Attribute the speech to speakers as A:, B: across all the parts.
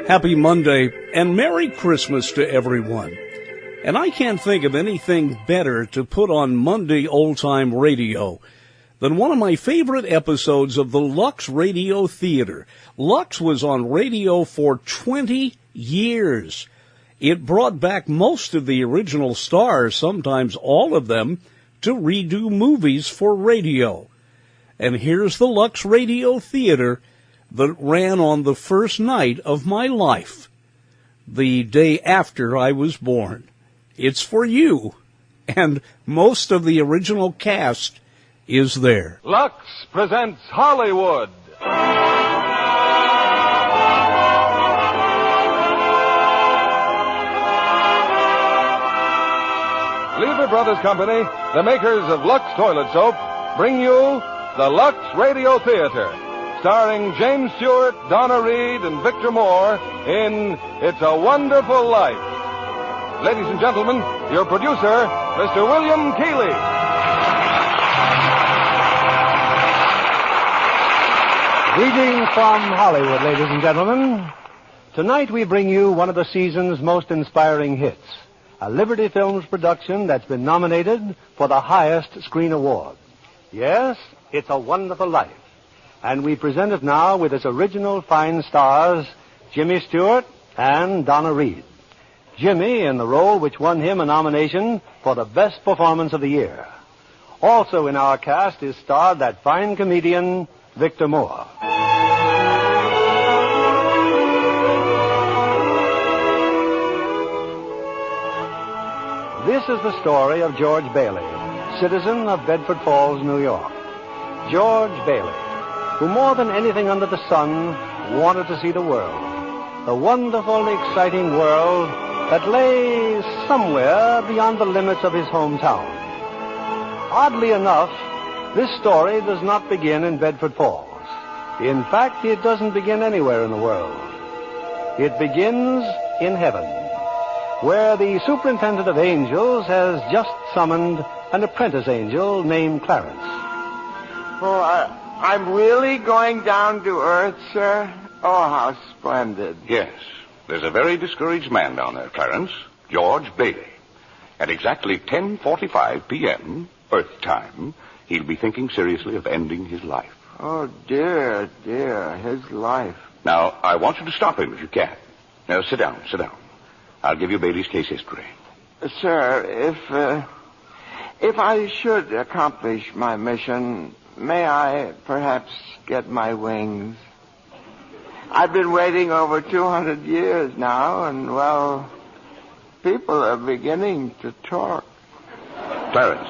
A: Happy Monday, and Merry Christmas to everyone. And I can't think of anything better to put on Monday old-time radio than one of my favorite episodes of the Lux Radio Theater. Lux was on radio for 20 years. It brought back most of the original stars, sometimes all of them, to redo movies for radio. And here's the Lux Radio Theater that ran on the first night of my life, the day after I was born. It's for you, and most of the original cast is there.
B: Lux presents Hollywood. Lever Brothers Company, the makers of Lux Toilet Soap, bring you the Lux Radio Theater, starring James Stewart, Donna Reed, and Victor Moore in It's a Wonderful Life. Ladies and gentlemen, your producer, Mr. William Keighley.
C: Greetings from Hollywood, ladies and gentlemen. Tonight we bring you one of the season's most inspiring hits, a Liberty Films production that's been nominated for the highest screen award. Yes, It's a Wonderful Life. And we present it now with its original fine stars, Jimmy Stewart and Donna Reed. Jimmy in the role which won him a nomination for the best performance of the year. Also in our cast is starred that fine comedian, Victor Moore. This is the story of George Bailey, citizen of Bedford Falls, New York. George Bailey, who more than anything under the sun wanted to see the world. The wonderful, exciting world that lay somewhere beyond the limits of his hometown. Oddly enough, this story does not begin in Bedford Falls. In fact, it doesn't begin anywhere in the world. It begins in heaven, where the superintendent of angels has just summoned an apprentice angel named Clarence.
D: Oh, I'm really going down to earth, sir? Oh, how splendid.
E: Yes. There's a very discouraged man down there, Clarence, George Bailey. At exactly 10:45 p.m., Earth time, he'll be thinking seriously of ending his life.
D: Oh, dear, his life.
E: Now, I want you to stop him if you can. Now, sit down. I'll give you Bailey's case history.
D: Sir, if I should accomplish my mission, may I perhaps get my wings? I've been waiting over 200 years now, and, well, people are beginning to talk.
E: Clarence,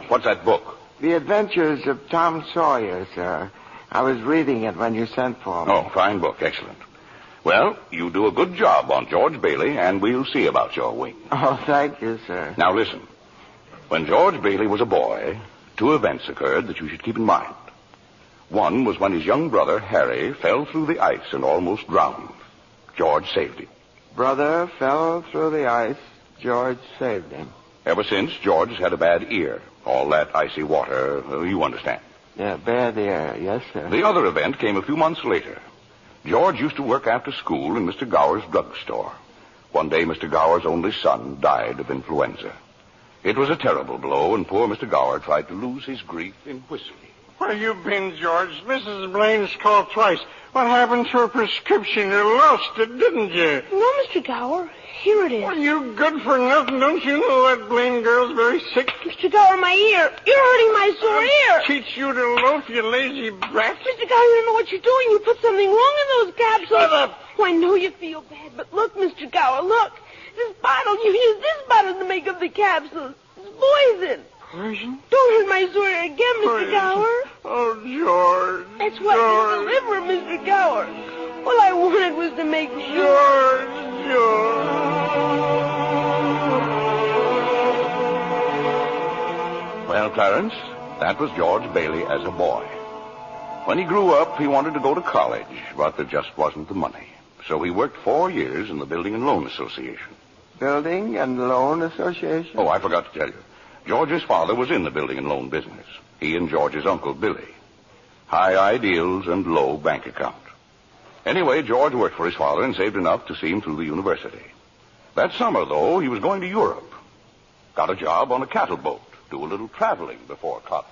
E: what's that book?
D: The Adventures of Tom Sawyer, sir. I was reading it when you sent for me.
E: Oh, fine book, excellent. Well, you do a good job on George Bailey, and we'll see about your wings.
D: Oh, thank you, sir.
E: Now, listen. When George Bailey was a boy, two events occurred that you should keep in mind. One was when his young brother, Harry, fell through the ice and almost drowned. George saved him.
D: Brother fell through the ice. George saved him.
E: Ever since, George has had a bad ear. All that icy water, you understand.
D: Yeah, bad ear. Yes, sir.
E: The other event came a few months later. George used to work after school in Mr. Gower's drugstore. One day, Mr. Gower's only son died of influenza. It was a terrible blow, and poor Mr. Gower tried to lose his grief in whiskey.
F: Where you been, George? Mrs. Blaine's called twice. What happened to her prescription? You lost it, didn't you?
G: No, Mr. Gower. Here it is.
F: Well, you good for nothing. Don't you know that Blaine girl's very sick?
G: Mr. Gower, my ear. You're hurting my sore ear.
F: Teach you to loaf, you lazy brat.
G: Mr. Gower, you don't know what you're doing. You put something wrong in those capsules.
F: Shut up.
G: Oh, I know you feel bad, but look, Mr. Gower, look. This bottle, you used this bottle to make up the capsules. It's poison.
F: Poison?
G: Don't hurt my sore ear again, Mr. Gower.
F: Oh, George.
G: That's what you deliver, Mr. Gower. All I wanted was to make sure.
F: George.
E: Well, Clarence, that was George Bailey as a boy. When he grew up, he wanted to go to college, but there just wasn't the money. So he worked 4 years in the Building and Loan Association.
D: Building and Loan Association?
E: Oh, I forgot to tell you. George's father was in the building and loan business. He and George's uncle, Billy. High ideals and low bank account. Anyway, George worked for his father and saved enough to see him through the university. That summer, though, he was going to Europe. Got a job on a cattle boat. Do a little traveling before college.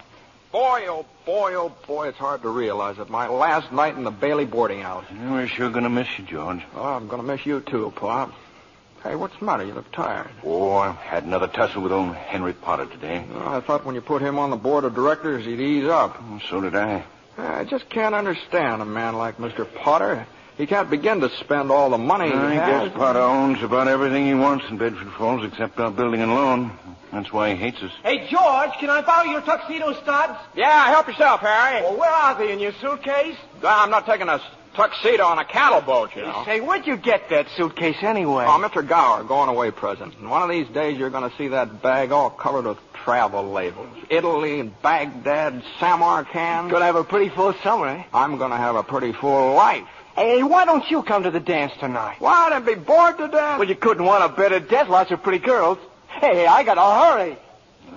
H: Boy, oh boy, it's hard to realize it. My last night in the Bailey boarding house.
I: Yeah, we're sure going to miss you, George.
H: Oh, I'm going to miss you, too, Pop. Hey, what's the matter? You look tired.
I: Oh, I had another tussle with old Henry Potter today.
H: Oh, I thought when you put him on the board of directors, he'd ease up.
I: Oh, so did I.
H: I just can't understand a man like Mr. Potter. He can't begin to spend all the money he has.
I: Guess Potter owns about everything he wants in Bedford Falls except our building and loan. That's why he hates us.
J: Hey, George, can I borrow your tuxedo studs?
H: Yeah, help yourself, Harry.
J: Well, where are they, in your suitcase?
H: I'm not taking a tuxedo on a cattle boat, you know.
J: Say, where'd you get that suitcase anyway?
H: Oh, Mr. Gower, going away present. And one of these days you're going to see that bag all covered with travel labels. Italy, Baghdad, Samarkand.
J: Gonna have a pretty full summer, eh?
H: I'm going to have a pretty full life.
J: Hey, why don't you come to the dance tonight?
H: What, and be bored to death?
J: Well, you couldn't want a better death. Lots of pretty girls. Hey, I got to hurry.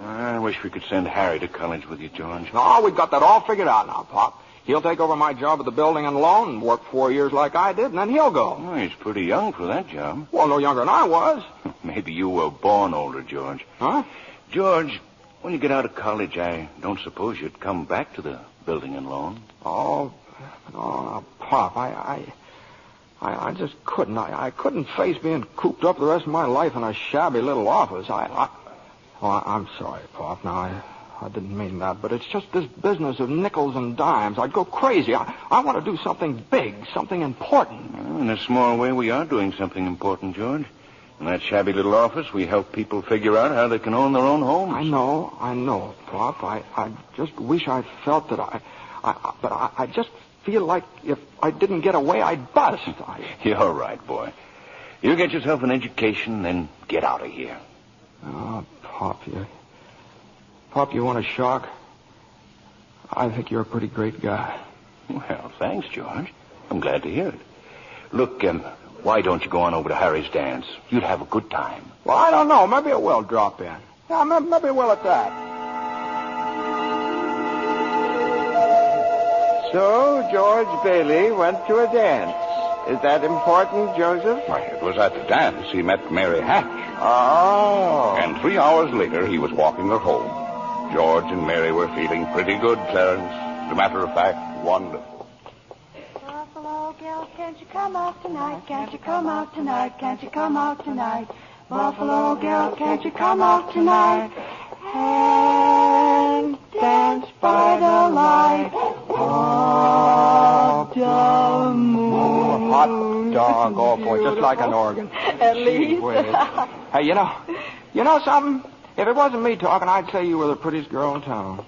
I: I wish we could send Harry to college with you, George.
H: No, we've got that all figured out now, Pop. He'll take over my job at the building and loan and work 4 years like I did, and then he'll go.
I: Oh, he's pretty young for that job.
H: Well, no younger than I was.
I: Maybe you were born older, George.
H: Huh?
I: George, when you get out of college, I don't suppose you'd come back to the building and loan.
H: Oh, Pop, I just couldn't. I couldn't face being cooped up the rest of my life in a shabby little office. I'm sorry, Pop. Now, I didn't mean that, but it's just this business of nickels and dimes. I'd go crazy. I want to do something big, something important.
I: Well, in a small way, we are doing something important, George. In that shabby little office, we help people figure out how they can own their own homes.
H: I know, Pop. I just wish I felt that but I just feel like if I didn't get away, I'd bust.
I: You're right, boy. You get yourself an education, then get out of here.
H: Oh, Pop, you want a shock? I think you're a pretty great guy.
I: Well, thanks, George. I'm glad to hear it. Look, why don't you go on over to Harry's dance? You'd have a good time.
H: Well, I don't know. Maybe I will drop in. Yeah, maybe I will at that.
D: So, George Bailey went to a dance. Is that important, Joseph?
E: Why, it was at the dance he met Mary Hatch.
D: Oh.
E: And 3 hours later, he was walking her home. George and Mary were feeling pretty good, Clarence. As a matter of fact, wonderful.
K: Buffalo girl, can't you come out tonight? Can't you come out tonight? Can't you come out tonight? Buffalo girl, can't you come out tonight? And dance by the light of the moon.
H: Hot dog, oh boy, just like an organ.
K: At least.
H: Hey, you know something? If it wasn't me talking, I'd say you were the prettiest girl in town.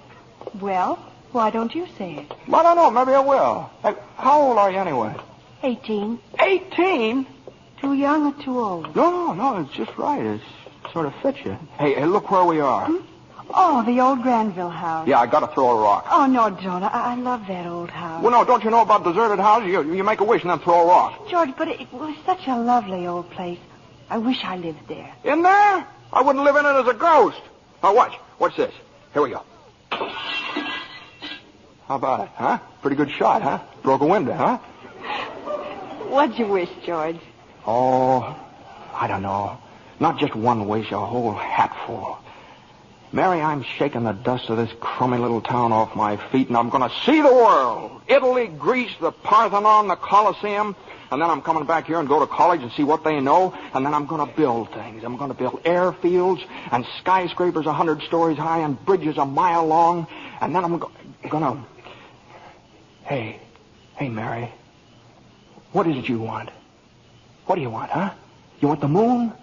K: Well, why don't you say it?
H: Well, I don't know. Maybe I will. Hey, how old are you anyway?
K: 18.
H: 18?
K: Too young or too old?
H: No, it's just right. It sort of fits you. Hey, look where we are.
K: Oh, the old Granville house.
H: Yeah, I got to throw a rock.
K: Oh, no, don't. I love that old house.
H: Well, no, don't you know about deserted houses? You make a wish and then throw a rock.
K: George, but it was such a lovely old place. I wish I lived there.
H: In there? I wouldn't live in it as a ghost. Now, watch. What's this? Here we go. How about it, huh? Pretty good shot, huh? Broke a window, huh?
K: What'd you wish, George?
H: Oh, I don't know. Not just one wish, a whole hatful. Mary, I'm shaking the dust of this crummy little town off my feet, and I'm going to see the world. Italy, Greece, the Parthenon, the Colosseum. And then I'm coming back here and go to college and see what they know. And then I'm going to build things. I'm going to build airfields and skyscrapers 100 stories high and bridges a mile long. And then I'm going to... Hey, Mary. What is it you want? What do you want, huh? You want the moon?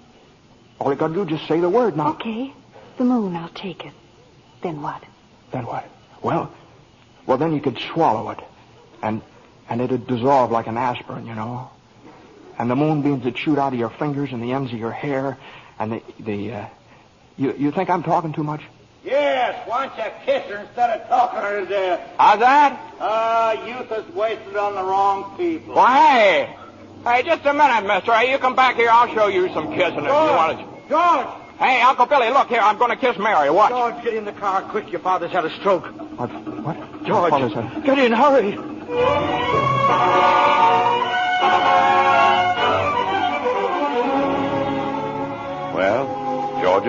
H: All you got to do is just say the word now.
K: Okay. The moon, I'll take it. Then what?
H: Then what? Well, then you could swallow it. And it'd dissolve like an aspirin, you know. And the moonbeams would shoot out of your fingers and the ends of your hair. And you think I'm talking too much?
J: Yes, why don't you kiss her instead of talking her to death?
H: How's that?
J: Youth is wasted on the wrong people.
H: Well, hey, just a minute, mister. Hey, you come back here, I'll show you some kissing if you want to.
J: George!
H: Hey, Uncle Billy, look here. I'm going to kiss Mary. Watch.
J: George, get in the car quick. Your father's had a stroke.
H: What?
J: George, get in, hurry.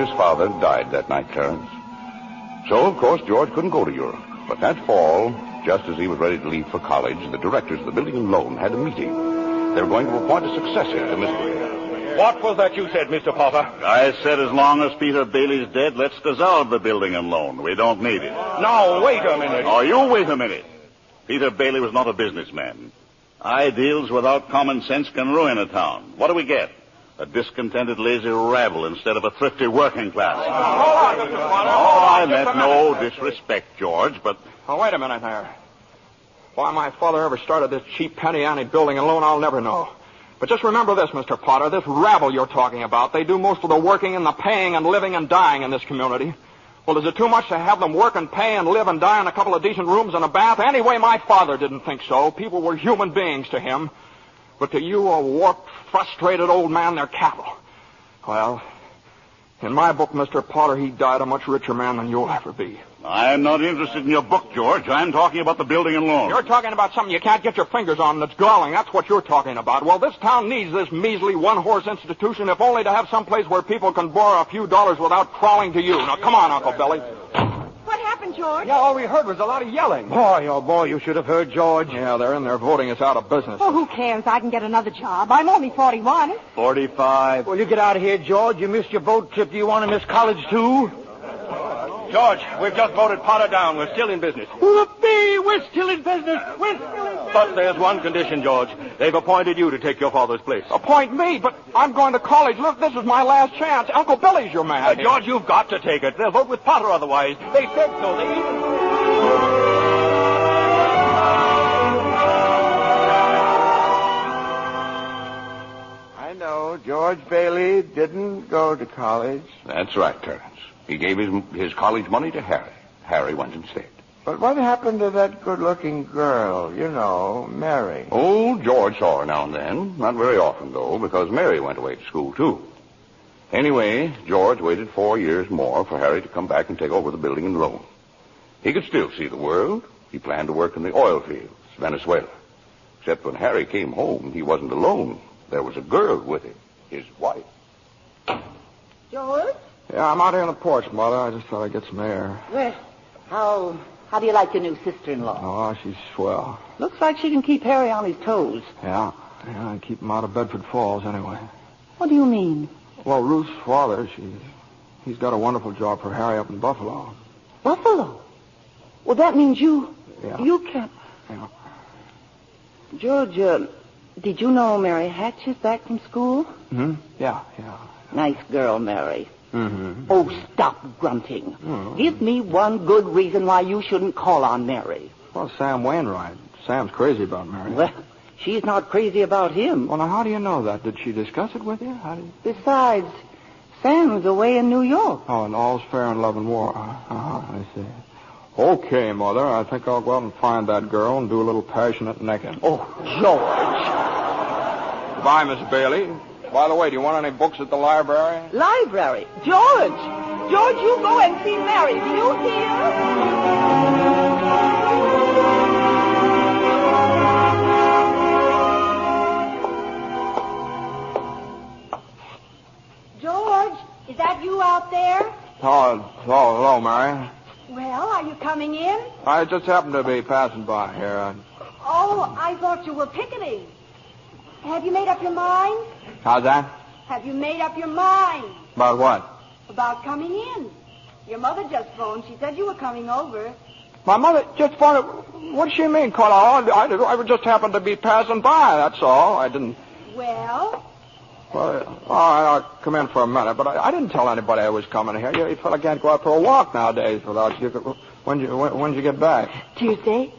E: His father died that night, Clarence. So, of course, George couldn't go to Europe. But that fall, just as he was ready to leave for college, the directors of the building and loan had a meeting. They were going to appoint a successor to Mr.
L: What was that you said, Mr. Potter?
M: I said as long as Peter Bailey's dead, let's dissolve the building and loan. We don't need it.
L: Now, wait a minute.
M: Oh, you wait a minute. Peter Bailey was not a businessman. Ideals without common sense can ruin a town. What do we get? A discontented, lazy rabble instead of a thrifty working class.
H: Hold on, Mr. Potter.
M: Oh, I meant no disrespect, George, but...
H: Oh, wait a minute there. Why my father ever started this cheap penny-ante building and loan, I'll never know. But just remember this, Mr. Potter, this rabble you're talking about, they do most of the working and the paying and living and dying in this community. Well, is it too much to have them work and pay and live and die in a couple of decent rooms and a bath? Anyway, my father didn't think so. People were human beings to him. But to you, a warped, frustrated old man, they're cattle. Well, in my book, Mr. Potter, he died a much richer man than you'll ever be.
M: I'm not interested in your book, George. I'm talking about the building and loan.
H: You're talking about something you can't get your fingers on that's galling. That's what you're talking about. Well, this town needs this measly one-horse institution, if only to have some place where people can borrow a few dollars without crawling to you. Now, come on, Uncle Billy.
K: What happened, George?
J: Yeah, all we heard was a lot of yelling. Boy, oh, boy, you should have heard George.
H: Yeah, they're in there voting us out of business.
K: Oh, who cares? I can get another job. I'm only 41.
J: 45. Well, you get out of here, George. You missed your boat trip. Do you want to miss college, too?
L: George, we've just voted Potter down. We're still in business.
J: Whoopee! We're still in business. We're still in business.
L: But there's one condition, George. They've appointed you to take your father's place.
H: Appoint me, but I'm going to college. Look, this is my last chance. Uncle Billy's your man.
L: George, you've got to take it. They'll vote with Potter otherwise. They said so. They even...
D: I know George Bailey didn't go to college.
E: That's right, Terence. He gave his college money to Harry. Harry went instead.
D: But what happened to that good-looking girl, you know, Mary?
E: Oh, George saw her now and then. Not very often, though, because Mary went away to school, too. Anyway, George waited 4 years more for Harry to come back and take over the building and loan. He could still see the world. He planned to work in the oil fields, Venezuela. Except when Harry came home, he wasn't alone. There was a girl with him, his wife.
K: George?
H: Yeah, I'm out here on the porch, Mother. I just thought I'd get some air.
N: Well, how do you like your new sister-in-law?
H: Oh, she's swell.
N: Looks like she can keep Harry on his toes.
H: Yeah, and keep him out of Bedford Falls anyway.
N: What do you mean?
H: Well, Ruth's father, he's got a wonderful job for Harry up in Buffalo.
N: Buffalo? Well, that means you can't...
H: Yeah.
N: George, did you know Mary Hatch is back from school?
H: Hmm? Yeah.
N: Nice girl, Mary.
H: Mm-hmm.
N: Oh, stop grunting.
H: Mm-hmm.
N: Give me one good reason why you shouldn't call on Mary.
H: Well, Sam Wainwright. Sam's crazy about Mary.
N: Well, she's not crazy about him.
H: Well, now, how do you know that? Did she discuss it with you?
N: Besides, Sam's away in New York.
H: Oh, and all's fair in love and war. I see. Okay, Mother, I think I'll go out and find that girl and do a little passionate necking.
N: Oh, George.
H: Goodbye, Miss Bailey. By the way, do you want any books at the library?
N: Library? George! George, you go and see Mary. Do you hear?
K: George, is that you out there?
H: Oh, hello, Mary.
K: Well, are you coming in?
H: I just happened to be passing by here.
K: Oh, I thought you were picketing. Have you made up your mind?
H: How's that?
K: Have you made up your mind?
H: About what?
K: About coming in. Your mother just phoned. She said you were coming over.
H: My mother just phoned. What does she mean, Carla? I just happened to be passing by, that's all. I didn't...
K: Well,
H: all right, I'll come in for a minute, but I didn't tell anybody I was coming here. You fella can't go out for a walk nowadays without you. When'd you get back?
K: Tuesday.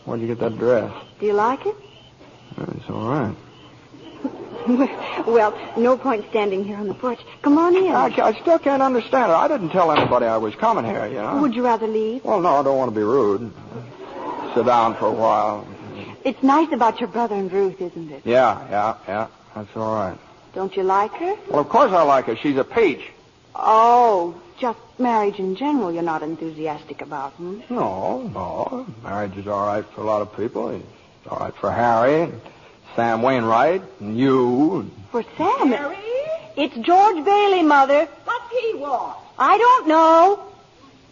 H: When'd you get that dress?
K: Do you like it?
H: It's all right.
K: Well, no point standing here on the porch. Come on in.
H: I still can't understand it. I didn't tell anybody I was coming here, you know.
K: Would you rather leave?
H: Well, no, I don't want to be rude. Sit down for a while.
K: It's nice about your brother and Ruth, isn't it?
H: Yeah. That's all right.
K: Don't you like her?
H: Well, of course I like her. She's a peach.
K: Oh, just marriage in general you're not enthusiastic about, hmm?
H: No. Marriage is all right for a lot of people. It's all right for Harry, and Sam Wainwright, and you.
K: For Sam?
N: Mary?
K: It's George Bailey, Mother.
N: What's he want?
K: I don't know.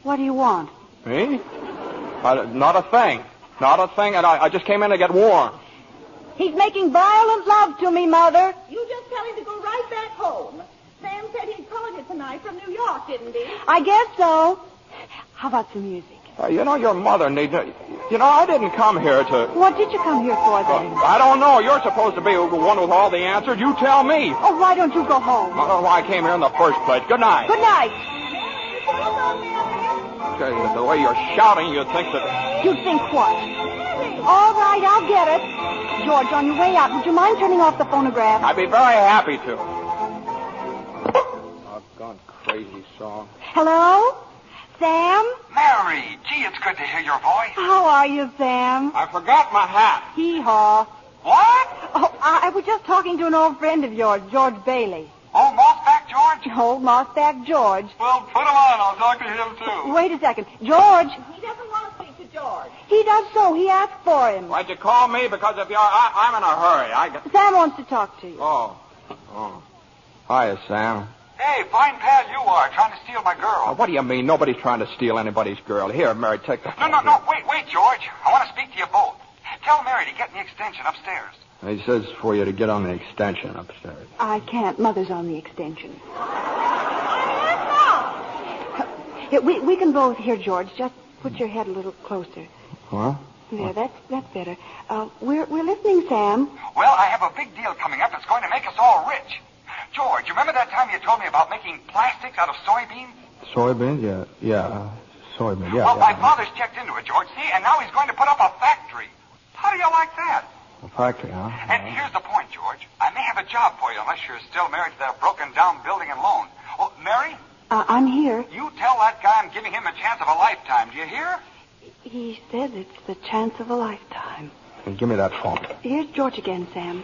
K: What do you want?
H: Me? Not a thing. Not a thing, and I just came in to get warm.
K: He's making violent love to me, Mother.
N: You just tell him to go right back home. Sam said he'd called you tonight from New York, didn't he?
K: I guess so. How about some music?
H: Your mother needs... I didn't come here to...
K: What did you come here for, then?
H: I don't know. You're supposed to be the one with all the answers. You tell me.
K: Oh, why don't you go home?
H: I don't know why I came here in the first place. Good night.
K: Good night.
H: The way you're shouting, you'd think that...
K: You'd think what? All right, I'll get it. George, on your way out, would you mind turning off the phonograph?
H: I'd be very happy to. Doggone crazy song.
K: Hello? Sam?
O: Mary, gee, it's good to hear your voice.
K: How are you, Sam?
H: I forgot my hat.
K: Hee-haw.
O: What?
K: Oh, I was just talking to an old friend of yours, George Bailey.
O: Oh, Mossback George?
K: Old Mossback George.
O: Well, put him on. I'll talk to him, too.
K: Wait a second. George.
N: He doesn't want to speak to George.
K: He does so. He asked for him.
H: Why'd you call me? Because if I'm in a hurry.
K: Sam wants to talk to you.
H: Oh. Hiya, Sam.
O: Hey, fine pal you are, trying to steal my girl.
H: What do you mean? Nobody's trying to steal anybody's girl. Here, Mary, take the...
O: No, wait, George. I want to speak to you both. Tell Mary to get in the extension upstairs.
H: He says for you to get on the extension upstairs.
K: I can't. Mother's on the extension. We can both hear, George. Just put your head a little closer.
H: What?
K: There, that's better. We're listening, Sam.
O: Well, I have a big deal coming up that's going to make us all rich. George, you remember that time you told me about making plastics out of soybeans?
H: Soybeans? Yeah. Soybeans, yeah.
O: Well, my father's checked into it, George, see, and now he's going to put up a factory. How do you like that?
H: A factory, huh?
O: And here's the point, George. I may have a job for you unless you're still married to that broken-down building and loan. Oh, Mary?
K: I'm here.
O: You tell that guy I'm giving him a chance of a lifetime. Do you hear?
K: He says it's the chance of a lifetime.
H: Hey, give me that phone.
K: Here's George again, Sam.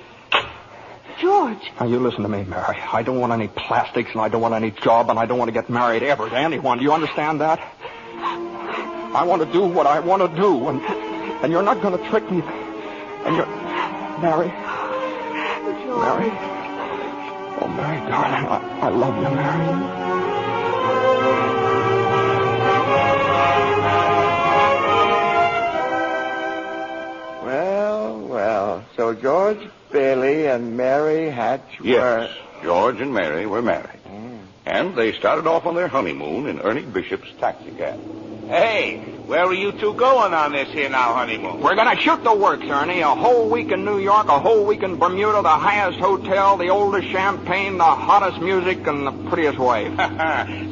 K: George.
H: Now, you listen to me, Mary. I don't want any plastics, and I don't want any job, and I don't want to get married ever to anyone. Do you understand that? I want to do what I want to do, and you're not going to trick me. And you're... Mary.
K: George.
H: Mary. Oh, Mary, darling, I love you, Mary.
D: Well, so George Bailey and Mary Hatch were...
E: Yes, George and Mary were married. And they started off on their honeymoon in Ernie Bishop's taxicab.
L: Hey, where are you two going on this here now honeymoon?
H: We're going to shoot the works, Ernie. A whole week in New York, a whole week in Bermuda, the highest hotel, the oldest champagne, the hottest music, and the prettiest wife.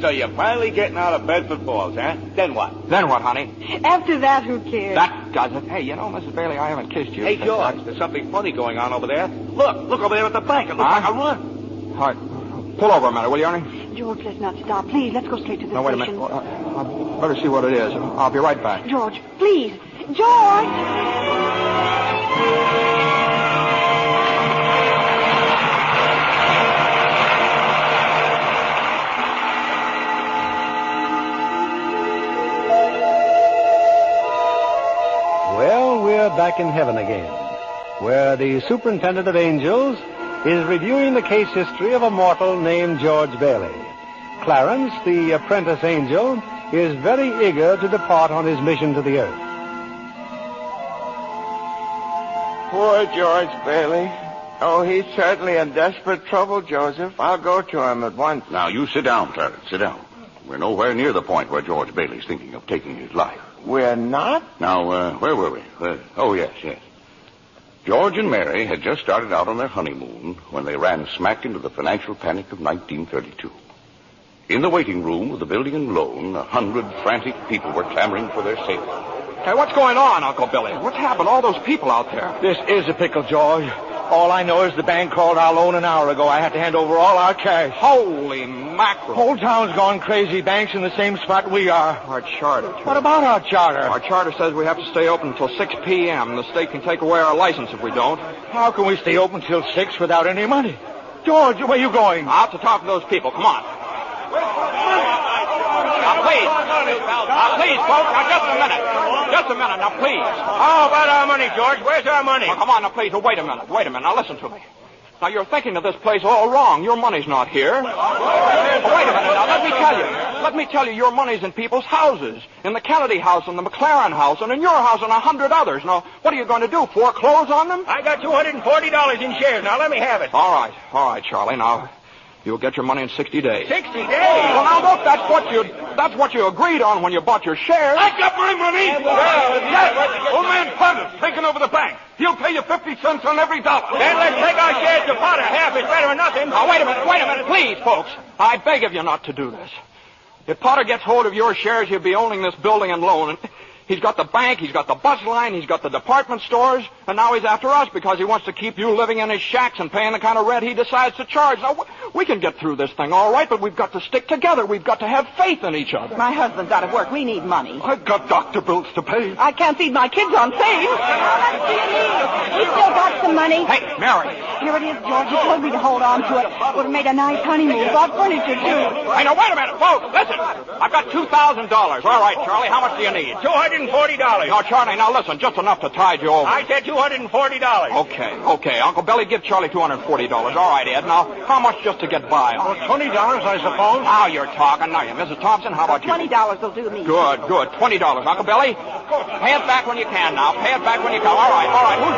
L: So you're finally getting out of Bedford Falls, huh? Then what?
H: Then what, honey?
K: After that, who cares?
H: That does it. Hey, Mrs. Bailey, I haven't kissed you.
L: Hey, George, there's something funny going on over there. Look over there at the bank. It looks like a run.
H: All right. Pull over a minute, will you, Ernie?
K: George, let's not stop. Please, let's go straight to the
H: No, wait a
K: station.
H: minute. I'll better see what it is. I'll be right back.
K: George, please. George!
C: Well, we're back in heaven again, where the superintendent of angels is reviewing the case history of a mortal named George Bailey. Clarence, the apprentice angel, is very eager to depart on his mission to the earth.
D: Poor George Bailey. Oh, he's certainly in desperate trouble, Joseph. I'll go to him at once.
E: Now, you sit down, Clarence. Sit down. We're nowhere near the point where George Bailey's thinking of taking his life.
D: We're not?
E: Now, where were we? Yes. George and Mary had just started out on their honeymoon when they ran smack into the financial panic of 1932. In the waiting room of the building and loan, 100 frantic people were clamoring for their safety.
H: Hey, what's going on, Uncle Billy? What's happened? All those people out there.
J: This is a pickle, George. All I know is the bank called our loan an hour ago. I had to hand over all our cash.
H: Holy mackerel.
J: Whole town's gone crazy. Bank's in the same spot we are.
H: Our charter.
J: What about our charter?
H: Our charter says we have to stay open until 6 p.m. The state can take away our license if we don't.
J: How can we stay open till 6 without any money? George, where you going?
H: Out to talk to those people. Come on. Now, please, folks. Now, just a minute. Now, please.
J: How about our money, George? Where's our money?
H: Now, come on, now, please. Wait a minute. Now, listen to me. Now, you're thinking of this place all wrong. Your money's not here. Wait a minute now. Let me tell you, your money's in people's houses. In the Kennedy house, and the McLaren house, and in your house, and 100 others. Now, what are you going to do, foreclose on them?
L: I got $240 in shares. Now, let me have it.
H: All right, Charlie. Now, you'll get your money in 60 days.
L: 60 days?
H: Well, now, look, that's what you agreed on when you bought your shares.
B: I got my money! Yes! Old man Potter's taking over the bank. He'll pay you 50 cents on every dollar.
L: Then let's take our shares to Potter. Half is better than nothing.
H: Now, wait a minute. Please, folks. I beg of you not to do this. If Potter gets hold of your shares, he'll be owning this building and loan. He's got the bank, he's got the bus line, he's got the department stores, and now he's after us because he wants to keep you living in his shacks and paying the kind of rent he decides to charge. Now, we can get through this thing all right, but we've got to stick together. We've got to have faith in each other.
N: My husband's out of work. We need money.
B: I've got doctor bills to pay.
N: I can't feed my kids on savings. We still got some money.
H: Hey, Mary.
N: Here it is, George. You told me to hold on to it. Would have made a nice honeymoon. Bought furniture, too.
H: Hey, now, wait a minute, folks. Listen. I've got $2,000. All right, Charlie, how much do you need?
L: $240.
H: No, Charlie, now listen, just enough to tide you over.
L: I said $240.
H: Okay. Uncle Billy, give Charlie $240. All right, Ed. Now, how much just to get by on?
B: $20, I suppose.
H: Now you're talking. Now, Mrs. Thompson, how about you?
N: $20 will do me.
H: Good. $20. Uncle Billy, pay it back when you can now. Pay it back when you can. All right. Who's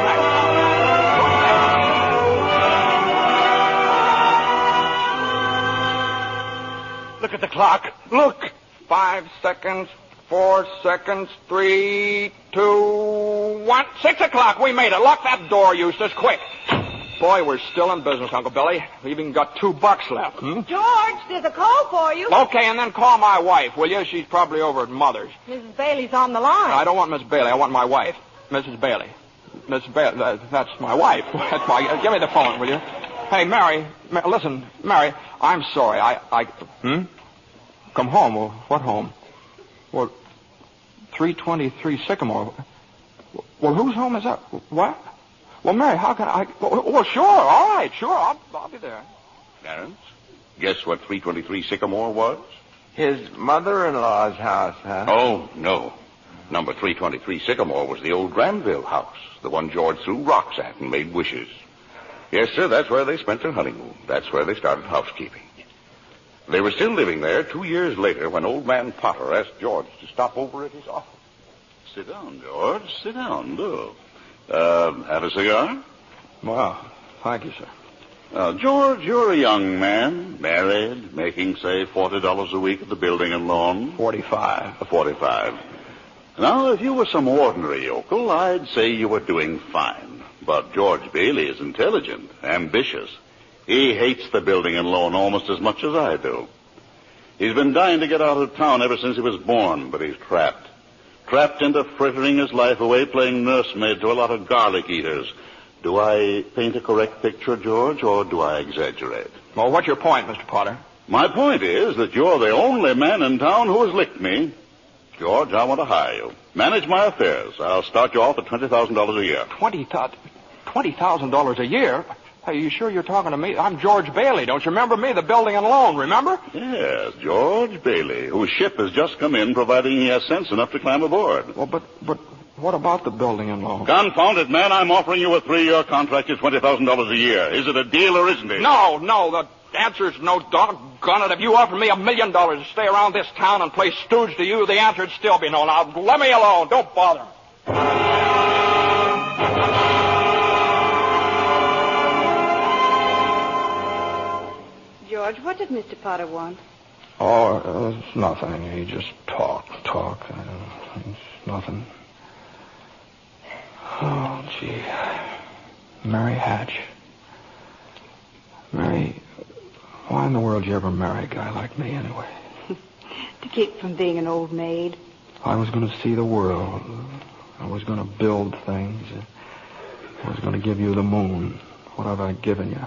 H: next?
B: Look at the clock. Look.
H: 5 seconds. 4 seconds, 3, 2, 1. 6 o'clock, we made it. Lock that door, Eustace, quick. Boy, we're still in business, Uncle Billy. We've even got $2 left.
N: George, there's a call for you.
H: Okay, and then call my wife, will you? She's probably over at Mother's.
N: Mrs. Bailey's on the line.
H: I don't want Miss Bailey. I want my wife, Mrs. Bailey. Miss Bailey, that's my wife. Give me the phone, will you? Hey, Mary, listen, Mary, I'm sorry. Come home. Well, what home? Well, 323 Sycamore. Well, whose home is that? What? Well, Mary, how can I... Well, sure, all right, sure, I'll be there.
E: Clarence, guess what 323 Sycamore was?
D: His mother-in-law's house, huh?
E: Oh, no. Number 323 Sycamore was the old Granville house, the one George threw rocks at and made wishes. Yes, sir, that's where they spent their honeymoon. That's where they started housekeeping. They were still living there 2 years later when old man Potter asked George to stop over at his office.
M: Sit down, George. Sit down, do. Have a cigar?
H: Well, thank you, sir.
M: George, you're a young man, married, making, say, $40 a week at the building and loan.
H: 45.
M: 45. Now, if you were some ordinary yokel, I'd say you were doing fine. But George Bailey is intelligent, ambitious. He hates the building and loan almost as much as I do. He's been dying to get out of town ever since he was born, but he's trapped. Trapped into frittering his life away playing nursemaid to a lot of garlic eaters. Do I paint a correct picture, George, or do I exaggerate?
H: Well, what's your point, Mr. Potter?
M: My point is that you're the only man in town who has licked me. George, I want to hire you. Manage my affairs. I'll start you off at $20,000 a year.
H: $20,000 a year? Hey, you sure you're talking to me? I'm George Bailey. Don't you remember me? The building and loan, remember?
M: Yes, George Bailey, whose ship has just come in, providing he has sense enough to climb aboard.
H: Well, but what about the building and loan?
M: Confound it, man. I'm offering you a 3-year contract at $20,000 a year. Is it a deal or isn't it?
H: No. The answer's no, doggone it. If you offered me $1 million to stay around this town and play stooge to you, the answer'd still be no. Now, let me alone. Don't bother.
N: George, what did Mr. Potter want?
H: Oh, it's nothing. He just talk. It's nothing. Oh, gee. Mary Hatch. Mary, why in the world did you ever marry a guy like me anyway?
N: To keep from being an old maid.
H: I was going to see the world. I was going to build things. I was going to give you the moon. What have I given you?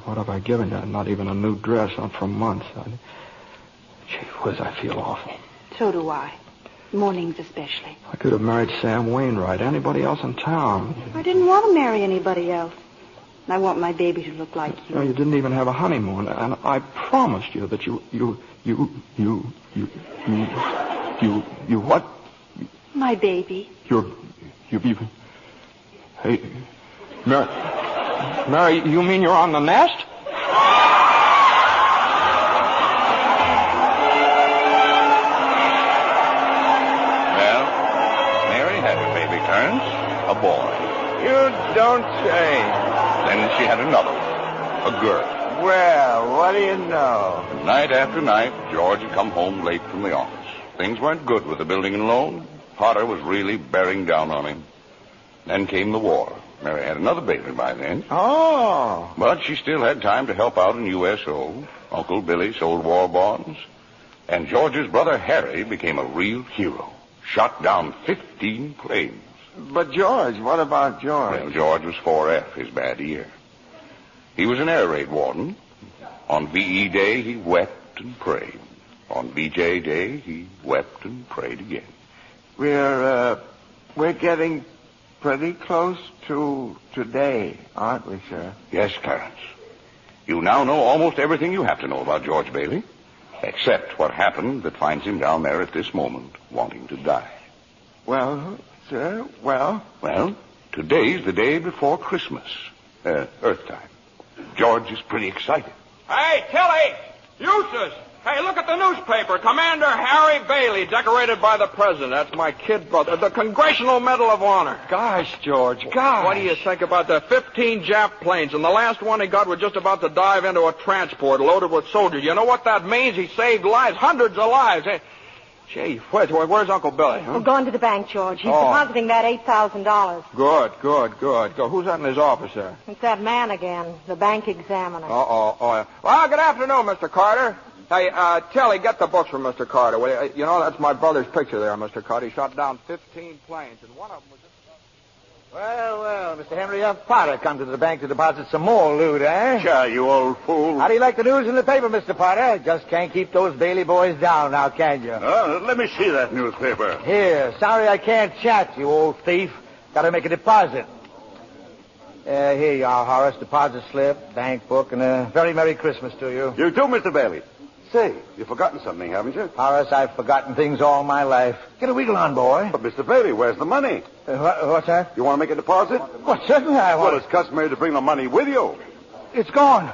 H: Not even a new dress, not for months. Gee whiz, I feel awful.
N: So do I. Mornings especially.
H: I could have married Sam Wainwright, anybody else in town.
N: I didn't want to marry anybody else. I want my baby to look like you.
H: No, you didn't even have a honeymoon, and I promised you that you what?
N: My baby.
H: Hey, Mary, you mean you're on the nest?
E: a boy.
D: You don't say.
E: Then she had another one, a girl.
D: Well, what do you know?
E: Night after night, George had come home late from the office. Things weren't good with the building and loan. Potter was really bearing down on him. Then came the war. Mary had another baby by then.
D: Oh.
E: But she still had time to help out in USO. Uncle Billy sold war bonds. And George's brother Harry became a real hero. Shot down 15 planes.
D: But George, what about George?
E: Well, George was 4F, his bad ear. He was an air raid warden. On VE Day, he wept and prayed. On VJ Day, he wept and prayed again.
D: We're getting pretty close to today, aren't we, sir?
E: Yes, Clarence. You now know almost everything you have to know about George Bailey, except what happened that finds him down there at this moment, wanting to die.
D: Well, sir, well?
E: Well, today's the day before Christmas, Earth time. George is pretty excited.
L: Hey, Tilly! Eustace! Hey, look at the newspaper. Commander Harry Bailey, decorated by the president. That's my kid brother. The Congressional Medal of Honor.
J: Gosh, George, gosh.
L: What do you think about the 15 Jap planes? And the last one he got was just about to dive into a transport loaded with soldiers. You know what that means? He saved lives, hundreds of lives. Hey, gee, where's Uncle Billy? Huh?
P: We're going to the bank, George. He's depositing that $8,000.
L: Good. Who's that in his office there?
P: It's that man again, the bank examiner.
L: Well, good afternoon, Mr. Carter. Hey, Tilly, get the books from Mr. Carter, will you? You know, that's my brother's picture there, Mr. Carter. He shot down 15 planes, and one of them was just...
J: Well, Mr. Henry F. Potter come to the bank to deposit some more loot, eh?
M: Sure, you old fool.
J: How do you like the news in the paper, Mr. Potter? Just can't keep those Bailey boys down now, can you?
M: Let me see that newspaper.
J: Here, sorry I can't chat, you old thief. Got to make a deposit. Here you are, Horace. Deposit slip, bank book, and a very Merry Christmas to you.
M: You too, Mr. Bailey. Say, you've forgotten something, haven't you?
J: Horace, I've forgotten things all my life. Get a wiggle on, boy.
M: But, Mr. Bailey, where's the money?
J: What's that?
M: You want to make a deposit?
J: Well, certainly I want.
M: Well, it's customary to bring the money with you.
J: It's gone.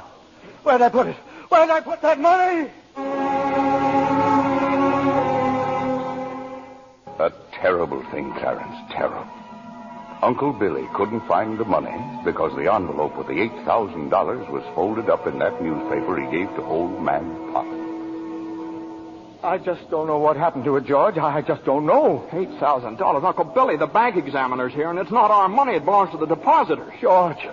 J: Where'd I put it? Where'd I put that money?
E: A terrible thing, Clarence, terrible. Uncle Billy couldn't find the money because the envelope with the $8,000 was folded up in that newspaper he gave to old man Potter.
J: I just don't know what happened to it, George. I just don't know.
L: $8,000. Uncle Billy, the bank examiner's here, and it's not our money. It belongs to the depositors.
J: George,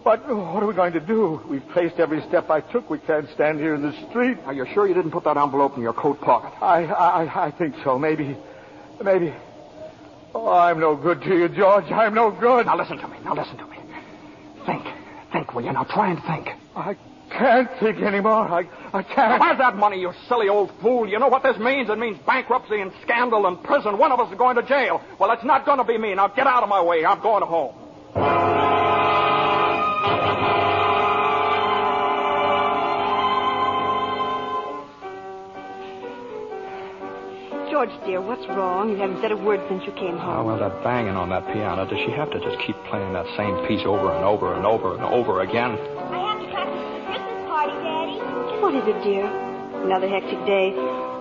J: what are we going to do? We've traced every step I took. We can't stand here in the street.
L: Are you sure you didn't put that envelope in your coat pocket?
J: I think so. Maybe. Oh, I'm no good to you, George. I'm no good.
L: Now listen to me. Think, will you? Now try and think.
J: I can't think anymore. I can't.
L: Where's that money, you silly old fool? You know what this means? It means bankruptcy and scandal and prison. One of us is going to jail. Well, it's not going to be me. Now get out of my way. I'm going home.
P: George, dear, what's wrong? You haven't said a word since you came home.
L: Oh, well, that banging on that piano. Does she have to just keep playing that same piece over and over and over and over again?
K: I have to practice for the Christmas party, Daddy.
P: What is it, dear? Another hectic day?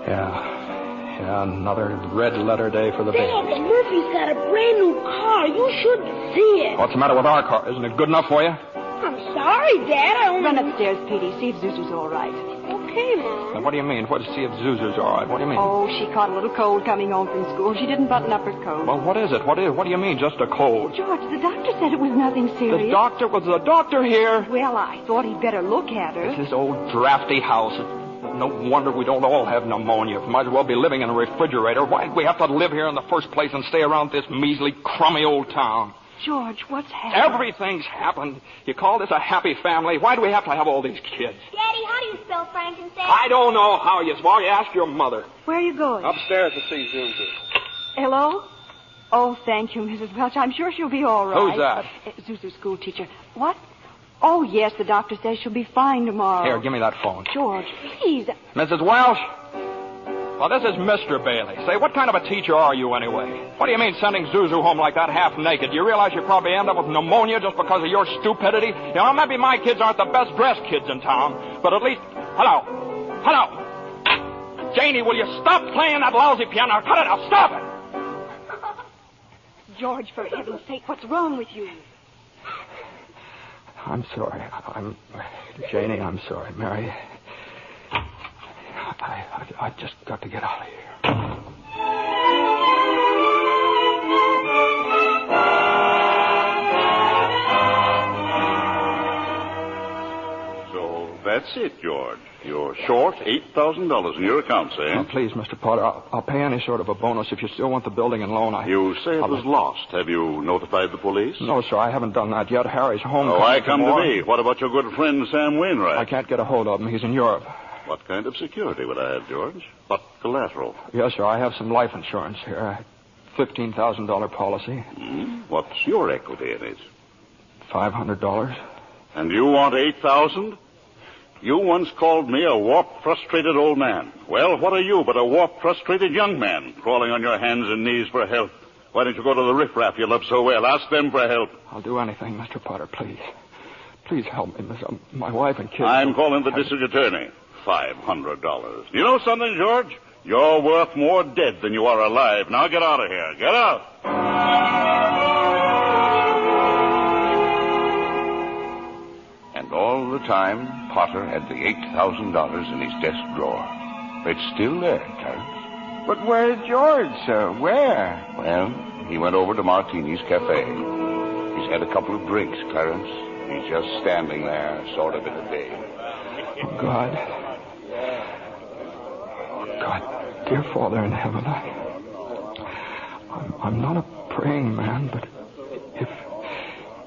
L: Yeah, another red letter day for the baby.
G: Dad, the Murphy's got a brand new car. You should see it.
L: What's the matter with our car? Isn't it good enough for you?
G: I'm sorry, Dad. I only...
P: Run upstairs, Petey. See if Zuzu's all right.
G: Okay, Mom.
L: Now, what do you mean? What to see if Zuzu's all right? What do you mean?
P: Oh, she caught a little cold coming home from school. She didn't button up her coat.
L: Well, what is it? What do you mean, just a cold?
P: George, the doctor said it was nothing serious.
L: Was the doctor here?
P: Well, I thought he'd better look at her.
L: It's this old drafty house. No wonder we don't all have pneumonia. Might as well be living in a refrigerator. Why'd we have to live here in the first place and stay around this measly, crummy old town?
P: George, what's happened?
L: Everything's happened. You call this a happy family? Why do we have to have all these kids?
K: Daddy, how do you spell frankincense?
L: I don't know how you spell. You ask your mother.
P: Where are you going?
L: Upstairs to see Zuzu.
P: Hello? Oh, thank you, Mrs. Welch. I'm sure she'll be all right.
L: Who's that?
P: Zuzu's school teacher. What? Oh, yes, the doctor says she'll be fine tomorrow.
L: Here, give me that phone.
P: George, please.
L: Mrs. Welch? Well, this is Mr. Bailey. Say, what kind of a teacher are you anyway? What do you mean sending Zuzu home like that half naked? Do you realize you probably end up with pneumonia just because of your stupidity? You know, maybe my kids aren't the best dressed kids in town, but at least... Hello. Janie, will you stop playing that lousy piano? Cut it out. Stop it.
P: George, for heaven's sake, what's wrong with you?
H: I'm sorry. Janie, I'm sorry. Mary, I just got to get out of here.
M: That's it, George. You're short $8,000 in your accounts, eh?
H: Oh, please, Mr. Potter, I'll pay any sort of a bonus if you still want the building and loan.
M: You say it was lost. Have you notified the police?
H: No, sir, I haven't done that yet. Harry's home.
M: Oh, I come to me. What about your good friend, Sam Wainwright?
H: I can't get a hold of him. He's in Europe.
M: What kind of security would I have, George? What collateral?
H: Yes, sir, I have some life insurance here. $15,000 policy.
M: What's your equity in it?
H: $500.
M: And you want $8,000? You once called me a warped, frustrated old man. Well, what are you but a warped, frustrated young man crawling on your hands and knees for help? Why don't you go to the riffraff you love so well? Ask them for help.
H: I'll do anything, Mr. Potter, please. Please help me, Miss. My wife and kids.
M: I'm calling the district attorney. $500. You know something, George? You're worth more dead than you are alive. Now get out of here. Get out.
E: And all the time, Potter had the $8,000 in his desk drawer. It's still there, Clarence.
D: But where's George, sir? Where?
E: Well, he went over to Martini's Cafe. He's had a couple of drinks, Clarence. He's just standing there, sort of in a daze.
H: Oh, God. Oh, God, dear Father in heaven, I'm not a praying man, but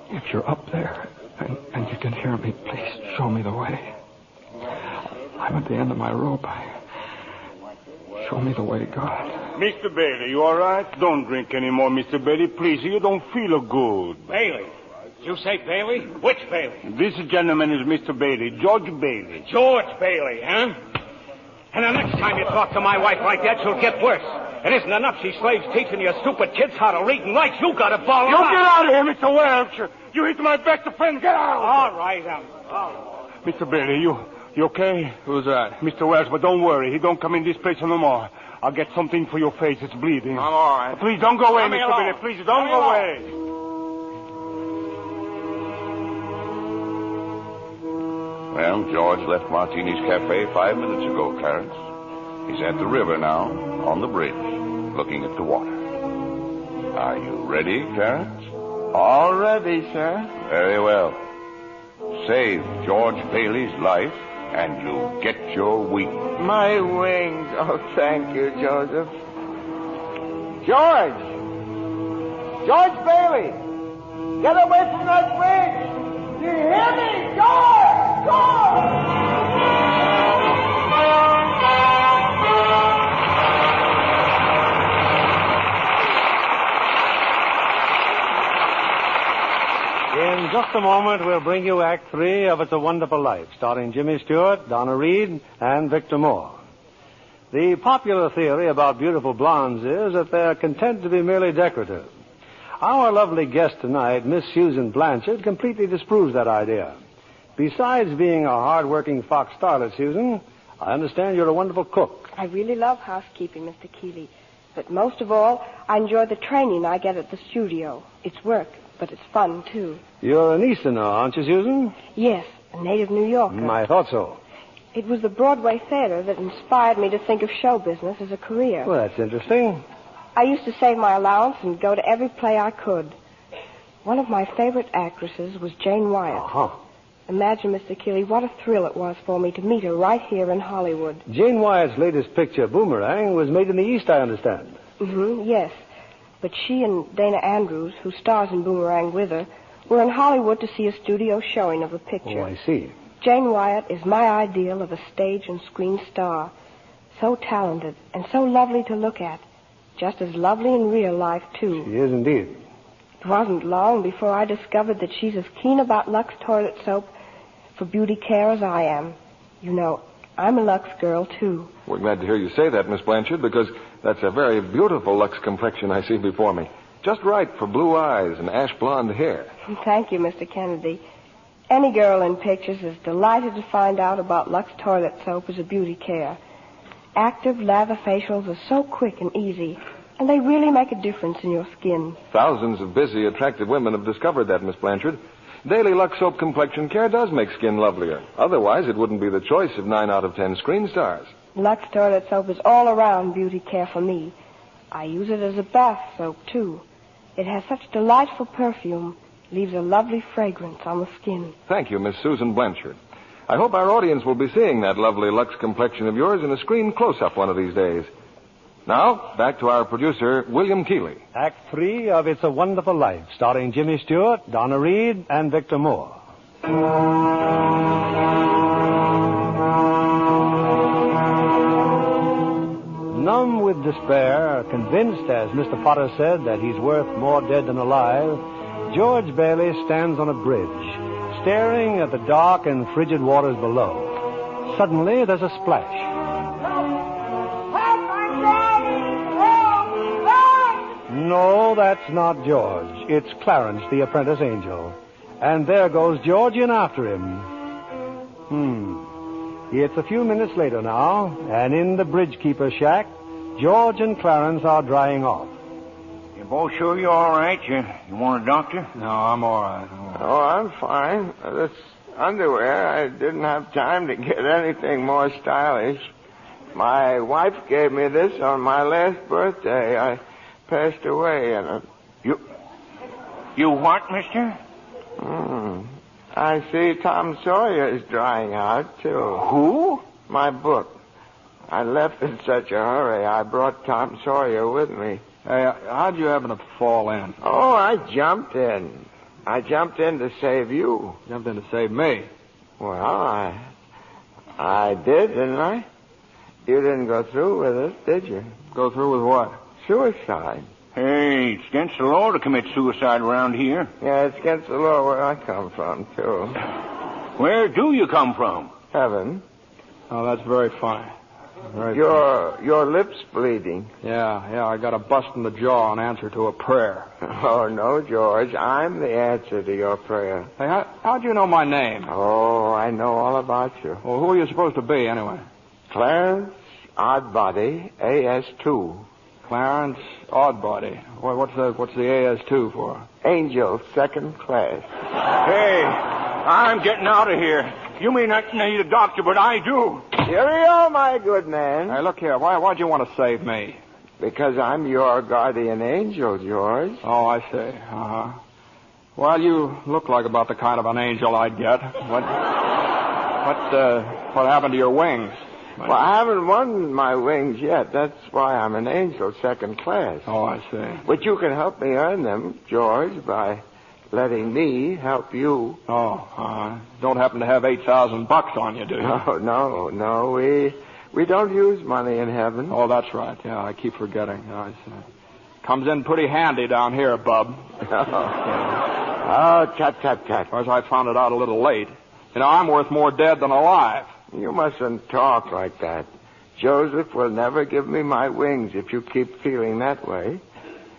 H: if you're up there and you can hear me, please show me the way. I'm at the end of my rope. Show me the way, God.
F: Mr. Bailey, you all right? Don't drink anymore, Mr. Bailey. Please, you don't feel good.
J: Bailey? Did you say Bailey? Which Bailey?
F: This gentleman is Mr. Bailey, George Bailey.
J: George Bailey, huh? And the next time you talk to my wife like that, she'll get worse. It isn't enough she slaves teaching you stupid kids how to read and write. You gotta ball
F: You
J: out.
F: get out of here, Mr. Welch. You hit my best friend. Get out.
J: All right,
F: Mr. Bailey, you okay?
H: Who's that?
F: Mr. Wells, but don't worry. He don't come in this place no more. I'll get something for your face. It's bleeding.
J: I'm all right.
F: Please don't go away,
J: Let me
F: Mr.
J: alone.
F: Bailey. Please don't go away.
E: Well, George left Martini's Cafe 5 minutes ago, Clarence. He's at the river now, on the bridge, looking at the water. Are you ready, Clarence?
D: All ready, sir.
E: Very well. Save George Bailey's life, and you get your wings.
D: My wings. Oh, thank you, Joseph. George! George Bailey! Get away from that bridge! Do you hear me? George! George!
C: In just a moment, we'll bring you Act 3 of It's a Wonderful Life, starring Jimmy Stewart, Donna Reed, and Victor Moore. The popular theory about beautiful blondes is that they're content to be merely decorative. Our lovely guest tonight, Miss Susan Blanchard, completely disproves that idea. Besides being a hard-working Fox starlet, Susan, I understand you're a wonderful cook.
G: I really love housekeeping, Mr. Keeley. But most of all, I enjoy the training I get at the studio. It's work, but it's fun, too.
C: You're an Easterner, aren't you, Susan?
G: Yes, a native New Yorker.
C: I thought so.
G: It was the Broadway theater that inspired me to think of show business as a career.
C: Well, that's interesting.
G: I used to save my allowance and go to every play I could. One of my favorite actresses was Jane Wyatt.
C: Uh-huh.
G: Imagine, Mr. Keeley, what a thrill it was for me to meet her right here in Hollywood.
C: Jane Wyatt's latest picture, Boomerang, was made in the East, I understand.
G: Yes. But she and Dana Andrews, who stars in Boomerang with her, were in Hollywood to see a studio showing of the picture.
C: Oh, I see.
G: Jane Wyatt is my ideal of a stage and screen star. So talented and so lovely to look at. Just as lovely in real life, too.
C: She is indeed.
G: It wasn't long before I discovered that she's as keen about Lux toilet soap for beauty care as I am. You know, I'm a Lux girl, too.
Q: We're glad to hear you say that, Miss Blanchard, because that's a very beautiful Lux complexion I see before me. Just right for blue eyes and ash blonde hair.
G: Thank you, Mr. Kennedy. Any girl in pictures is delighted to find out about Lux toilet soap as a beauty care. Active lather facials are so quick and easy. And they really make a difference in your skin.
Q: Thousands of busy, attractive women have discovered that, Miss Blanchard. Daily Lux Soap Complexion Care does make skin lovelier. Otherwise, it wouldn't be the choice of 9 out of 10 screen stars.
G: Lux Toilet Soap is all-around beauty care for me. I use it as a bath soap, too. It has such delightful perfume, leaves a lovely fragrance on the skin.
Q: Thank you, Miss Susan Blanchard. I hope our audience will be seeing that lovely Lux complexion of yours in a screen close-up one of these days. Now, back to our producer, William Keeley.
C: Act 3 of It's a Wonderful Life, starring Jimmy Stewart, Donna Reed, and Victor Moore. Numb with despair, convinced, as Mr. Potter said, that he's worth more dead than alive, George Bailey stands on a bridge, staring at the dark and frigid waters below. Suddenly, there's a splash. No, that's not George. It's Clarence, the apprentice angel. And there goes George in after him. It's a few minutes later now, and in the bridge-keeper's shack, George and Clarence are drying off.
J: You both sure you're all right? You want a doctor?
H: No, I'm all right.
D: Oh, I'm fine. This underwear, I didn't have time to get anything more stylish. My wife gave me this on my last birthday. I passed away in it.
J: You what, mister?
D: I see Tom Sawyer is drying out, too.
J: Who?
D: My book. I left in such a hurry, I brought Tom Sawyer with me.
H: Hey, how'd you happen to fall in?
D: Oh, I jumped in. I jumped in to save you.
H: Jumped in to save me?
D: Well, I did, didn't I? You didn't go through with it, did you?
H: Go through with what?
D: Suicide.
J: Hey, it's against the law to commit suicide around here.
D: Yeah, it's against the law where I come from, too.
J: Where do you come from?
D: Heaven.
H: Oh, that's very funny.
D: Your lips bleeding.
H: Yeah, I got a bust in the jaw in answer to a prayer.
D: Oh, no, George. I'm the answer to your prayer.
H: Hey, how'd you know my name?
D: Oh, I know all about you.
H: Well, who are you supposed to be, anyway?
D: Clarence Oddbody, AS2.
H: Clarence Oddbody. What's the AS2 for?
D: Angel, second class.
J: Hey, I'm getting out of here. You may not need a doctor, but I do.
D: Cheerio, my good man.
H: Hey, look here. Why'd you want to save me?
D: Because I'm your guardian angel, George.
H: Oh, I see. Uh-huh. Well, you look like about the kind of an angel I'd get. What happened to your wings?
D: Well, I haven't won my wings yet. That's why I'm an angel, second class.
H: Oh, I see.
D: But you can help me earn them, George, by letting me help you.
H: Oh, don't happen to have $8,000 on you, do you?
D: No. We don't use money in heaven.
H: Oh, that's right. Yeah, I keep forgetting. I see. Comes in pretty handy down here, bub.
D: Oh, tut.
H: Of course, I found it out a little late. You know, I'm worth more dead than alive.
D: You mustn't talk like that. Joseph will never give me my wings if you keep feeling that way.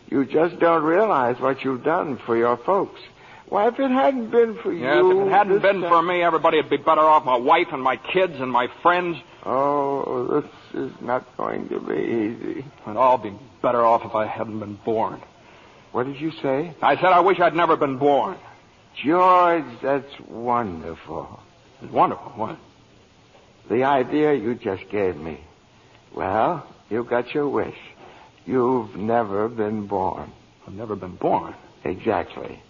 D: You just don't realize what you've done for your folks. Why, if it hadn't been for you...
L: If it hadn't been for me, everybody would be better off. My wife and my kids and my friends.
D: Oh, this is not going to be easy.
L: I'd all be better off if I hadn't been born.
D: What did you say?
L: I said I wish I'd never been born.
D: George, that's wonderful.
L: It's wonderful. What?
D: The idea you just gave me. Well, you got your wish. You've never been born.
L: I've never been born?
D: Exactly.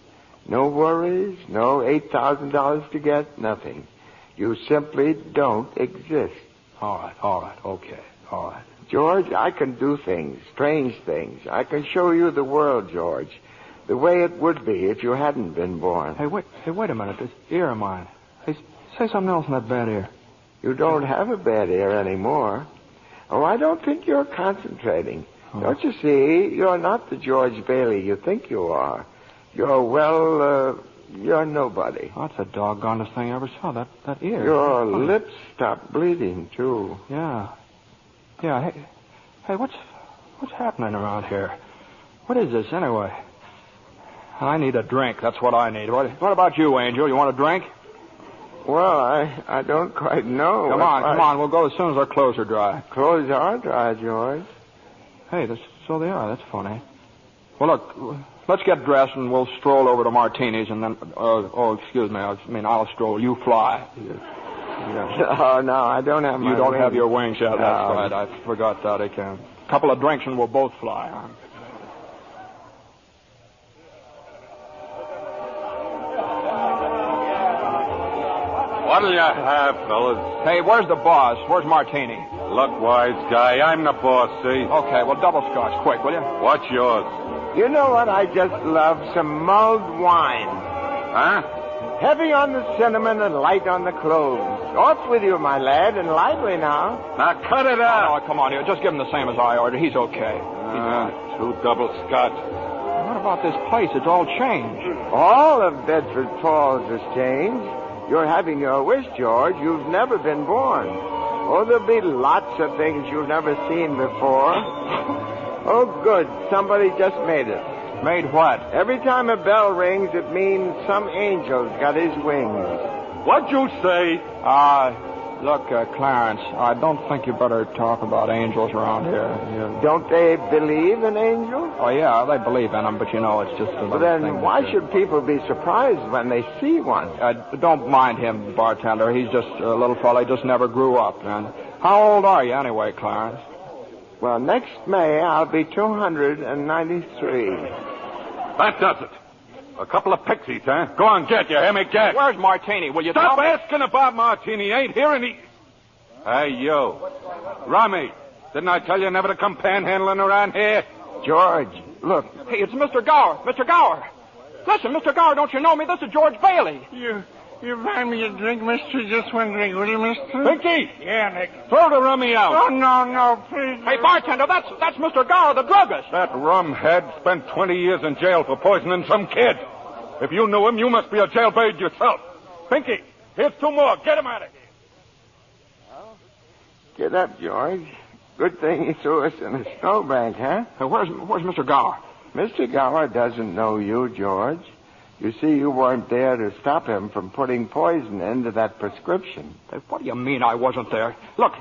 D: No worries, no $8,000 to get, nothing. You simply don't exist.
L: All right, okay, all right.
D: George, I can do things, strange things. I can show you the world, George, the way it would be if you hadn't been born.
H: Hey, wait a minute. This ear of mine. Hey, say something else in that bad ear.
D: You don't have a bad ear anymore. Oh, I don't think you're concentrating. Oh. Don't you see? You're not the George Bailey you think you are. You're nobody.
H: Oh, that's the doggonest thing I ever saw, that ear.
D: Your lips stopped bleeding, too.
H: Yeah. Hey, what's happening around here? What is this, anyway?
L: I need a drink. That's what I need. What about you, Angel? You want a drink?
D: Well, I don't quite know.
L: Come on. We'll go as soon as our clothes are dry.
D: Clothes are dry, George.
H: Hey, there's
L: So they are. That's funny. Well, look, let's get dressed and we'll stroll over to Martini's and then... excuse me. I'll stroll. You fly.
D: Oh, no, I don't have my
L: You don't
D: wings.
L: have your wings yet.
D: No.
L: That's right. I forgot that again. A couple of drinks and we'll both fly. Huh?
R: What'll you have, fellas?
L: Hey, where's the boss? Where's Martini?
R: Look, wise guy, I'm the boss, see?
L: Okay, well, double scotch, quick, will you?
R: What's yours?
D: You know what I just love? Some mulled wine.
R: Huh?
D: Heavy on the cinnamon and light on the cloves. Off with you, my lad, and lively now.
R: Now cut it out.
L: Oh, come on, here. Just give him the same as I ordered. He's okay.
R: Two double scotch.
L: What about this place? It's all changed.
D: All of Bedford Falls has changed. You're having your wish, George. You've never been born. Oh, there'll be lots of things you've never seen before. Oh, good. Somebody just made it.
L: Made what?
D: Every time a bell rings, it means some angel's got his wings.
R: What'd you say?
L: Look, Clarence, I don't think you better talk about angels around here.
D: Don't they believe in angels?
L: Oh, yeah, they believe in them, but it's just a little
D: Well, then
L: thing.
D: why should people be surprised when they see one?
L: Don't mind him, bartender. He's just a little fella. He just never grew up, man. How old are you anyway, Clarence?
D: Well, next May, I'll be 293.
R: That does it. A couple of pixies, huh? Go on, get you, hear me, get.
L: Where's Martini? Will you
R: Stop
L: tell me?
R: asking about Martini. Ain't hearing he... Hey, you. Rummy, didn't I tell you never to come panhandling around here?
D: George, look.
L: Hey, it's Mr. Gower. Mr. Gower. Listen, Mr. Gower, don't you know me? This is George Bailey.
F: You buy me a drink, mister? Just one drink, will you, mister?
R: Pinky!
F: Yeah, Nick.
R: Throw the rummy out.
F: Oh, no, please.
L: Hey, bartender, that's Mr. Gower, the druggist.
R: That rumhead spent 20 years in jail for poisoning some kid. If you knew him, you must be a jailbird yourself. Pinky, here's two more. Get him out of here.
D: Get up, George. Good thing he threw us in a snowbank, huh?
L: Where's Mr. Gower?
D: Mr. Gower doesn't know you, George. You see, you weren't there to stop him from putting poison into that prescription.
L: What do you mean I wasn't there? Look,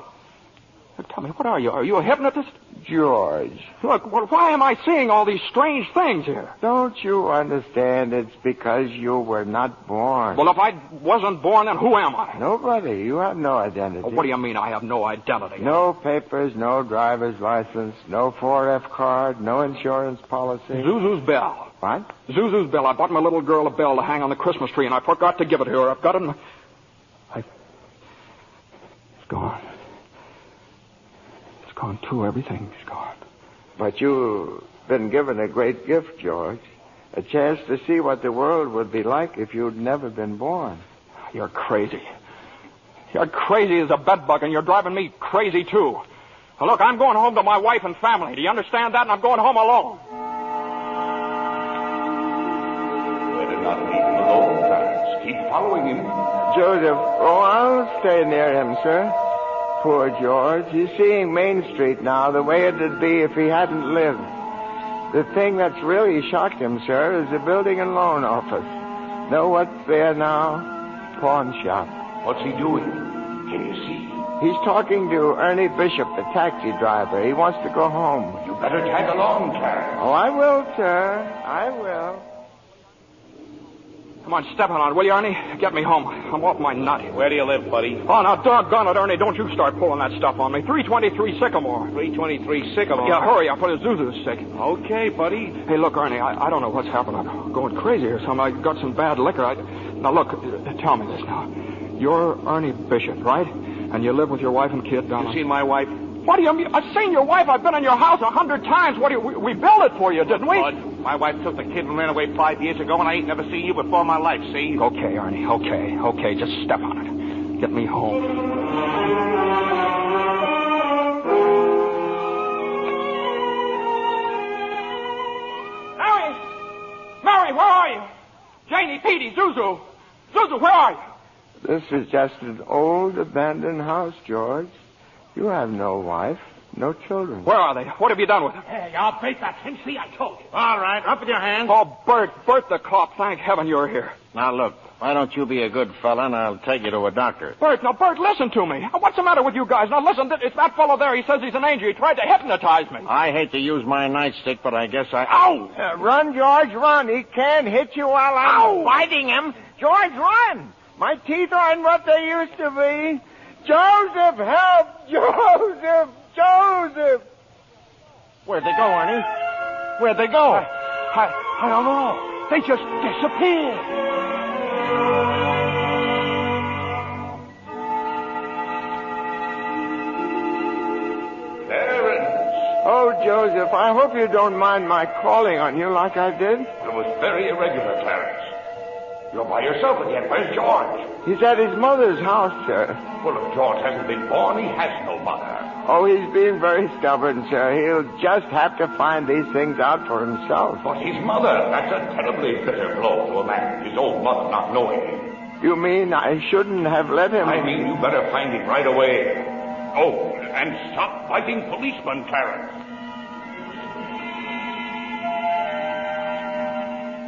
L: tell me, what are you? Are you a hypnotist?
D: George.
L: Look, why am I seeing all these strange things here?
D: Don't you understand? It's because you were not born.
L: Well, if I wasn't born, then who am I?
D: Nobody. You have no identity.
L: What do you mean I have no identity?
D: No papers, no driver's license, no 4F card, no insurance policy.
L: Zuzu's bell.
D: What?
L: Zuzu's bell. I bought my little girl a bell to hang on the Christmas tree, and I forgot to give it to her. I've got it in... It's gone. It's gone, too. Everything's gone.
D: But you've been given a great gift, George. A chance to see what the world would be like if you'd never been born.
L: You're crazy. You're crazy as a bedbug, and you're driving me crazy, too. Now, look, I'm going home to my wife and family. Do you understand that? And I'm going home alone.
E: Better not leave him alone, Clarence. Keep following him.
D: Joseph, I'll stay near him, sir. Poor George. He's seeing Main Street now the way it'd be if he hadn't lived. The thing that's really shocked him, sir, is the building and loan office. Know what's there now? Pawn shop.
E: What's he doing? Can you see?
D: He's talking to Ernie Bishop, the taxi driver. He wants to go home.
E: You better tag along, Clarence.
D: Oh, I will, sir. I will.
L: Come on, step on it, will you, Ernie? Get me home. I'm off my nut.
S: Where do you live, buddy?
L: Oh, now, doggone it, Ernie. Don't you start pulling that stuff on me. 323 Sycamore.
S: 323 Sycamore.
L: Yeah, hurry up. Zuzu's sick.
S: Okay, buddy.
L: Hey, look, Ernie, I don't know what's happened. I'm going crazy or something. I got some bad liquor. Now, look, tell me this now. You're Ernie Bishop, right? And you live with your wife and kid down
S: You seen my wife?
L: What do you mean? I've seen your wife. I've been in your house 100 times. What do you... We built it for you, didn't we?
S: Bud, my wife took the kid and ran away 5 years ago, and I ain't never seen you before in my life, see?
L: Okay, Ernie, okay. Just step on it. Get me home. Mary, where are you? Janie, Petey, Zuzu. Zuzu, where are you?
D: This is just an old abandoned house, George. You have no wife, no children.
L: Where are they? What have you done with them?
S: Hey, I'll break that thing. See, I told you. All right, up with your hands.
L: Oh, Bert the cop. Thank heaven you're here.
J: Now, look, why don't you be a good fella and I'll take you to a doctor?
L: Bert, listen to me. What's the matter with you guys? Now, listen, it's that fellow there. He says he's an angel. He tried to hypnotize me.
J: I hate to use my nightstick, but I guess I...
L: Ow!
F: Run, George, run. He can't hit you while I'm fighting him. George, run. My teeth aren't what they used to be. Joseph, help! Joseph! Joseph!
L: Where'd they go, Ernie? Where'd they go? I don't know. They just disappeared.
F: Oh, Joseph, I hope you don't mind my calling on you like I did.
E: It was very irregular, Clarence. You're by yourself again. Where's George?
F: He's at his mother's house, sir.
E: Well, if George hasn't been born, he has no mother.
F: Oh, he's being very stubborn, sir. He'll just have to find these things out for himself.
E: But his mother, that's a terribly bitter blow to a man, his own mother not knowing him.
F: You mean I shouldn't have let him...
E: I mean you better find him right away. Oh, and stop fighting policemen, Clarence.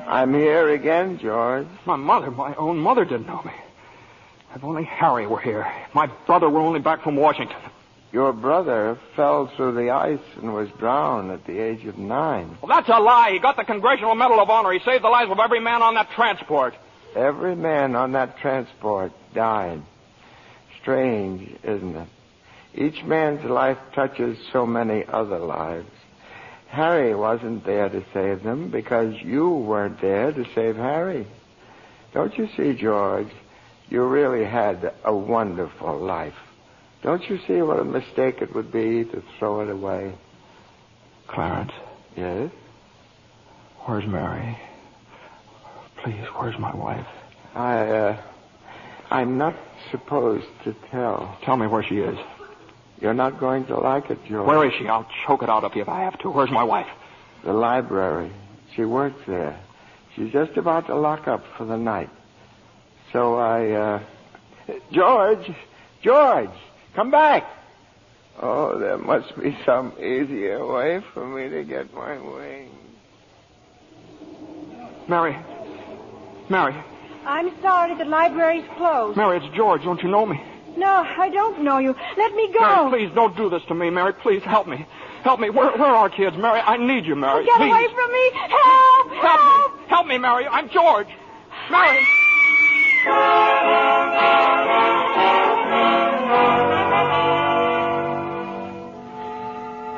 F: I'm here again, George.
L: My mother, my own mother didn't know me. If only Harry were here. If my brother were only back from Washington.
F: Your brother fell through the ice and was drowned at the age of 9.
L: Well, that's a lie. He got the Congressional Medal of Honor. He saved the lives of every man on that transport.
F: Every man on that transport died. Strange, isn't it? Each man's life touches so many other lives. Harry wasn't there to save them because you weren't there to save Harry. Don't you see, George? You really had a wonderful life. Don't you see what a mistake it would be to throw it away?
L: Clarence?
F: Yes?
L: Where's Mary? Please, where's my wife?
F: I'm not supposed to tell.
L: Tell me where she is.
F: You're not going to like it, George.
L: Where is she? I'll choke it out of you if I have to. Where's my wife?
F: The library. She works there. She's just about to lock up for the night. So George, come back. Oh, there must be some easier way for me to get my wings.
L: Mary.
K: I'm sorry, the library's closed.
L: Mary, it's George. Don't you know me?
K: No, I don't know you. Let me go.
L: Mary, please, don't do this to me, Mary. Please, help me. Help me. Where are our kids, Mary? I need you, Mary.
K: Get
L: please.
K: away from me. Help!
L: Help me. Help me, Mary. I'm George. Mary.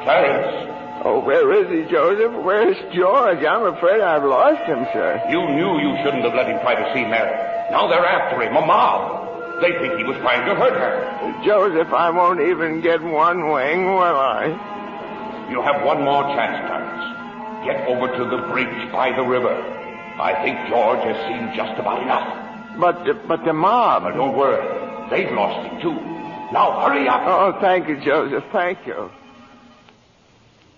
E: Clarence.
F: Oh, where is he, Joseph? Where's George? I'm afraid I've lost him, sir.
E: You knew you shouldn't have let him try to see Mary. Now they're after him, a mob. They think he was trying to hurt her.
F: Joseph, I won't even get one wing, will I?
E: You have one more chance, Clarence. Get over to the bridge by the river. I think George has seen just about enough.
F: But the mob...
E: But don't worry. They've lost him, too. Now, hurry up.
F: Oh, thank you, Joseph. Thank you.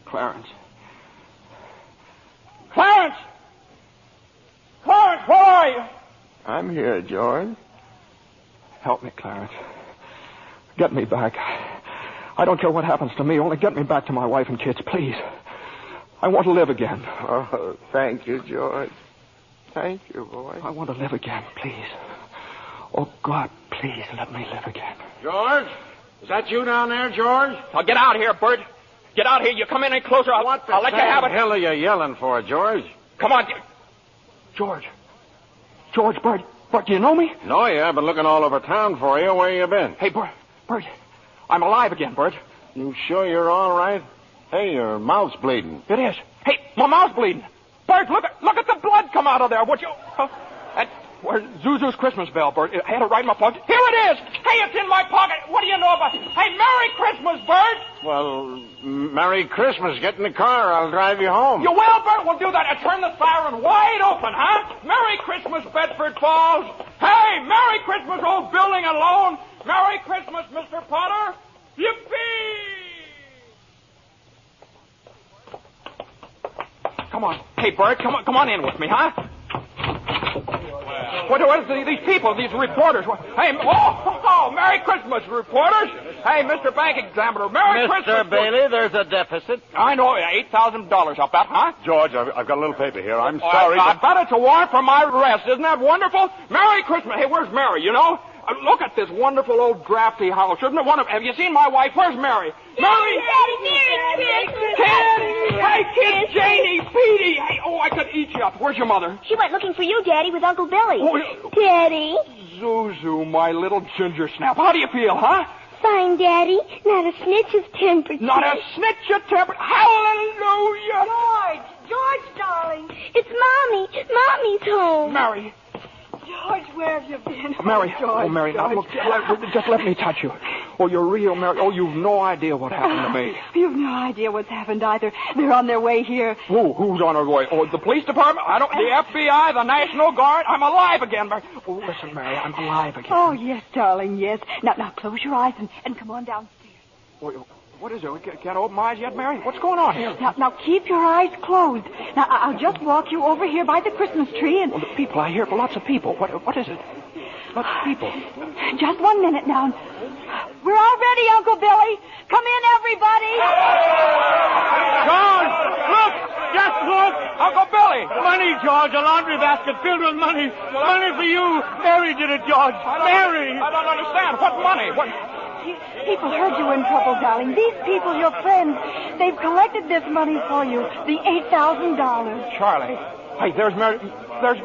L: Clarence, where are you?
F: I'm here, George.
L: Help me, Clarence. Get me back. I don't care what happens to me. Only get me back to my wife and kids, please. I want to live again.
F: Oh, thank you, George. Thank you, boy.
L: I want to live again, please. Oh, God, please let me live again.
J: George? Is that you down there, George?
L: Now, get out here, Bert. Get out here. You come in any closer, I'll let you have it.
J: What the hell are you yelling for, George?
L: Come on. George, Bert, do you know me?
J: No, yeah. I've been looking all over town for you. Where you been?
L: Hey, Bert, I'm alive again, Bert.
J: You sure you're all right? Hey, your mouth's bleeding.
L: It is. Hey, my mouth's bleeding. Bert, look at the blood come out of there. Would you? Where's Zuzu's Christmas bell, Bert? I had it right in my pocket. Here it is. Hey, it's in my pocket. What do you know about it? Hey, Merry Christmas, Bert.
J: Well, Merry Christmas. Get in the car. I'll drive you home.
L: You will, Bert? We'll do that. And turn the siren wide open, huh? Merry Christmas, Bedford Falls. Hey, Merry Christmas, old building and loan. Merry Christmas, Mr. Potter. Yippee! Come on. Hey, Bert, come on in with me, huh? What are these people, these reporters? Hey, Merry Merry Christmas, reporters. Hey, Mr. Bank Examiner, Merry Christmas.
J: Mr. Bailey, there's a deficit.
L: I know, $8,000, I'll bet, huh?
R: George, I've got a little paper here. I'm sorry.
L: I bet it's a warrant for my arrest. Isn't that wonderful? Merry Christmas. Hey, where's Mary, you know? Look at this wonderful old drafty house. Isn't it wonderful? Have you seen my wife? Where's Mary? Mary!
K: Merry Christmas!
L: Kids! Hey, kids! Janie! Petey! Hey, I could eat you up. Where's your mother?
K: She went looking for you, Daddy, with Uncle Billy.
L: Oh,
K: Daddy?
L: Zuzu, my little ginger snap. How do you feel, huh?
K: Fine, Daddy. Not a snitch of temperature.
L: Not a snitch of temperature. Hallelujah!
K: George, darling. It's Mommy. Mommy's home.
L: Mary.
P: George, where have you been?
L: Mary.
P: George,
L: Mary, now look, just let me touch you. Oh, you're real, Mary. Oh, you've no idea what happened to me.
P: You've no idea what's happened either. They're on their way here.
L: Who's on their way? Oh, the police department? The FBI, the National Guard? I'm alive again, Mary. Oh, listen, Mary, I'm alive again.
P: Oh, yes, darling, yes. Now close your eyes and come on downstairs.
L: What is it? We can't open my eyes yet, Mary? What's going on here?
P: Now keep your eyes closed. Now, I'll just walk you over here by the Christmas tree and...
L: Well, the people, I hear lots of people. What is it? Lots of people.
P: Just 1 minute now. We're all ready, Uncle Billy. Come in, everybody.
J: George, look! Just look!
L: Uncle Billy!
J: Money, George, a laundry basket filled with money. Money for you. Mary did it, George. Mary!
L: I don't understand. What money? What...
P: People heard you in trouble, darling. These people, your friends, they've collected this money for you. The $8,000.
L: Charlie. Hey, there's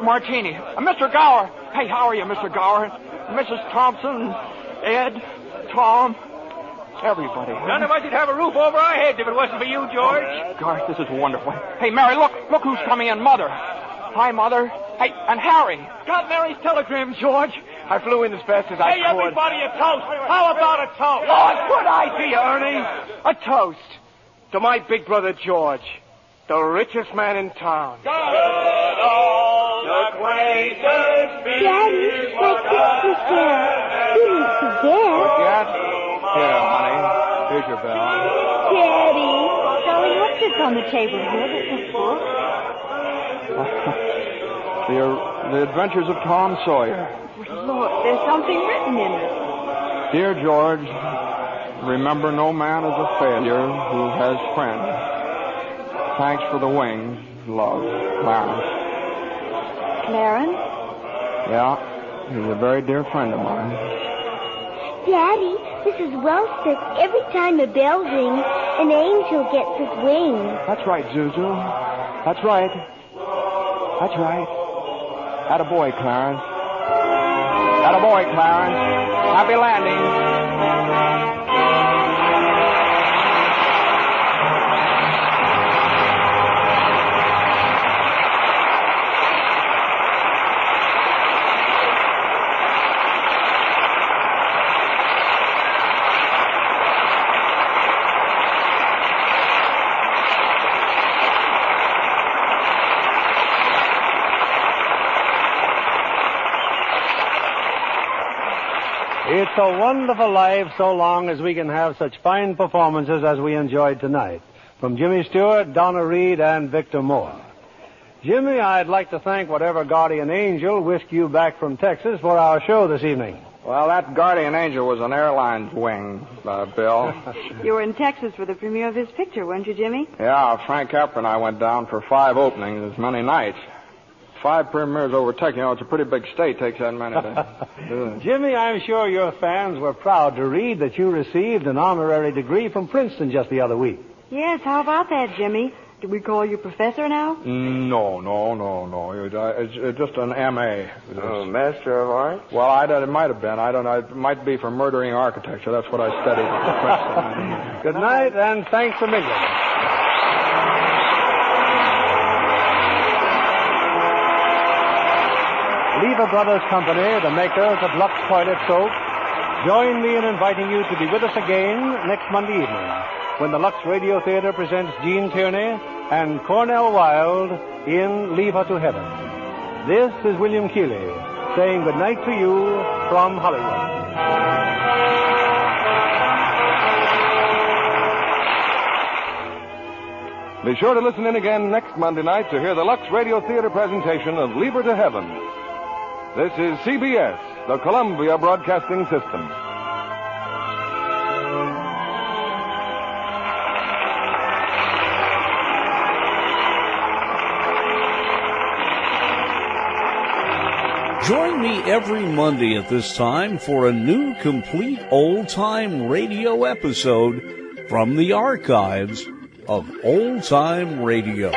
L: Martini. Mr. Gower. Hey, how are you, Mr. Gower? Mrs. Thompson, Ed, Tom, everybody.
J: None of us would have a roof over our heads if it wasn't for you, George.
L: Gosh, this is wonderful. Hey, Mary, look who's coming in. Mother. Hi, Mother. Hey, and Harry.
J: Got Mary's telegram, George. I flew in as fast as I could.
R: Hey, everybody, a toast. How about a toast?
J: Oh, good idea, Ernie. A toast to my big brother, George, the richest man in town.
K: Daddy, my Christmas bell. You didn't forget.
L: Here, honey. Here's your bell.
K: Daddy.
P: Darling, what's this on the table here? This book?
L: The Adventures of Tom Sawyer.
P: Look, there's something written in it.
L: Dear George, remember no man is a failure who has friends. Thanks for the wings. Love, Clarence.
P: Clarence?
L: Yeah, he's a very dear friend of mine.
K: Daddy, Mrs. Wells says every time a bell rings, an angel gets his wings.
L: That's right, Zuzu. That's right. That's right. Attaboy, Clarence. Attaboy, Clarence. Happy landing.
C: It's a wonderful life so long as we can have such fine performances as we enjoyed tonight. From Jimmy Stewart, Donna Reed, and Victor Moore. Jimmy, I'd like to thank whatever guardian angel whisked you back from Texas for our show this evening.
H: Well, that guardian angel was an airline's wing, Bill.
P: You were in Texas for the premiere of his picture, weren't you, Jimmy?
H: Yeah, Frank Capra and I went down for 5 openings as many nights. 5 premieres overtaken. You know, it's a pretty big state. Takes that many to do it.
C: Jimmy, I'm sure your fans were proud to read that you received an honorary degree from Princeton just the other week.
P: Yes, how about that, Jimmy? Do we call you professor now?
H: No. It's just an M.A.
F: Oh, Master of Arts?
H: Well, it might have been. I don't know. It might be for murdering architecture. That's what I studied at Princeton.
C: Good night, and thanks a million. Lever Brothers Company, the makers of Lux Toilet Soap, join me in inviting you to be with us again next Monday evening when the Lux Radio Theater presents Gene Tierney and Cornell Wilde in Leave Her to Heaven. This is William Keeley saying good night to you from Hollywood.
B: Be sure to listen in again next Monday night to hear the Lux Radio Theater presentation of Leave Her to Heaven. This is CBS, the Columbia Broadcasting System.
A: Join me every Monday at this time for a new complete old-time radio episode from the archives of Old Time Radio.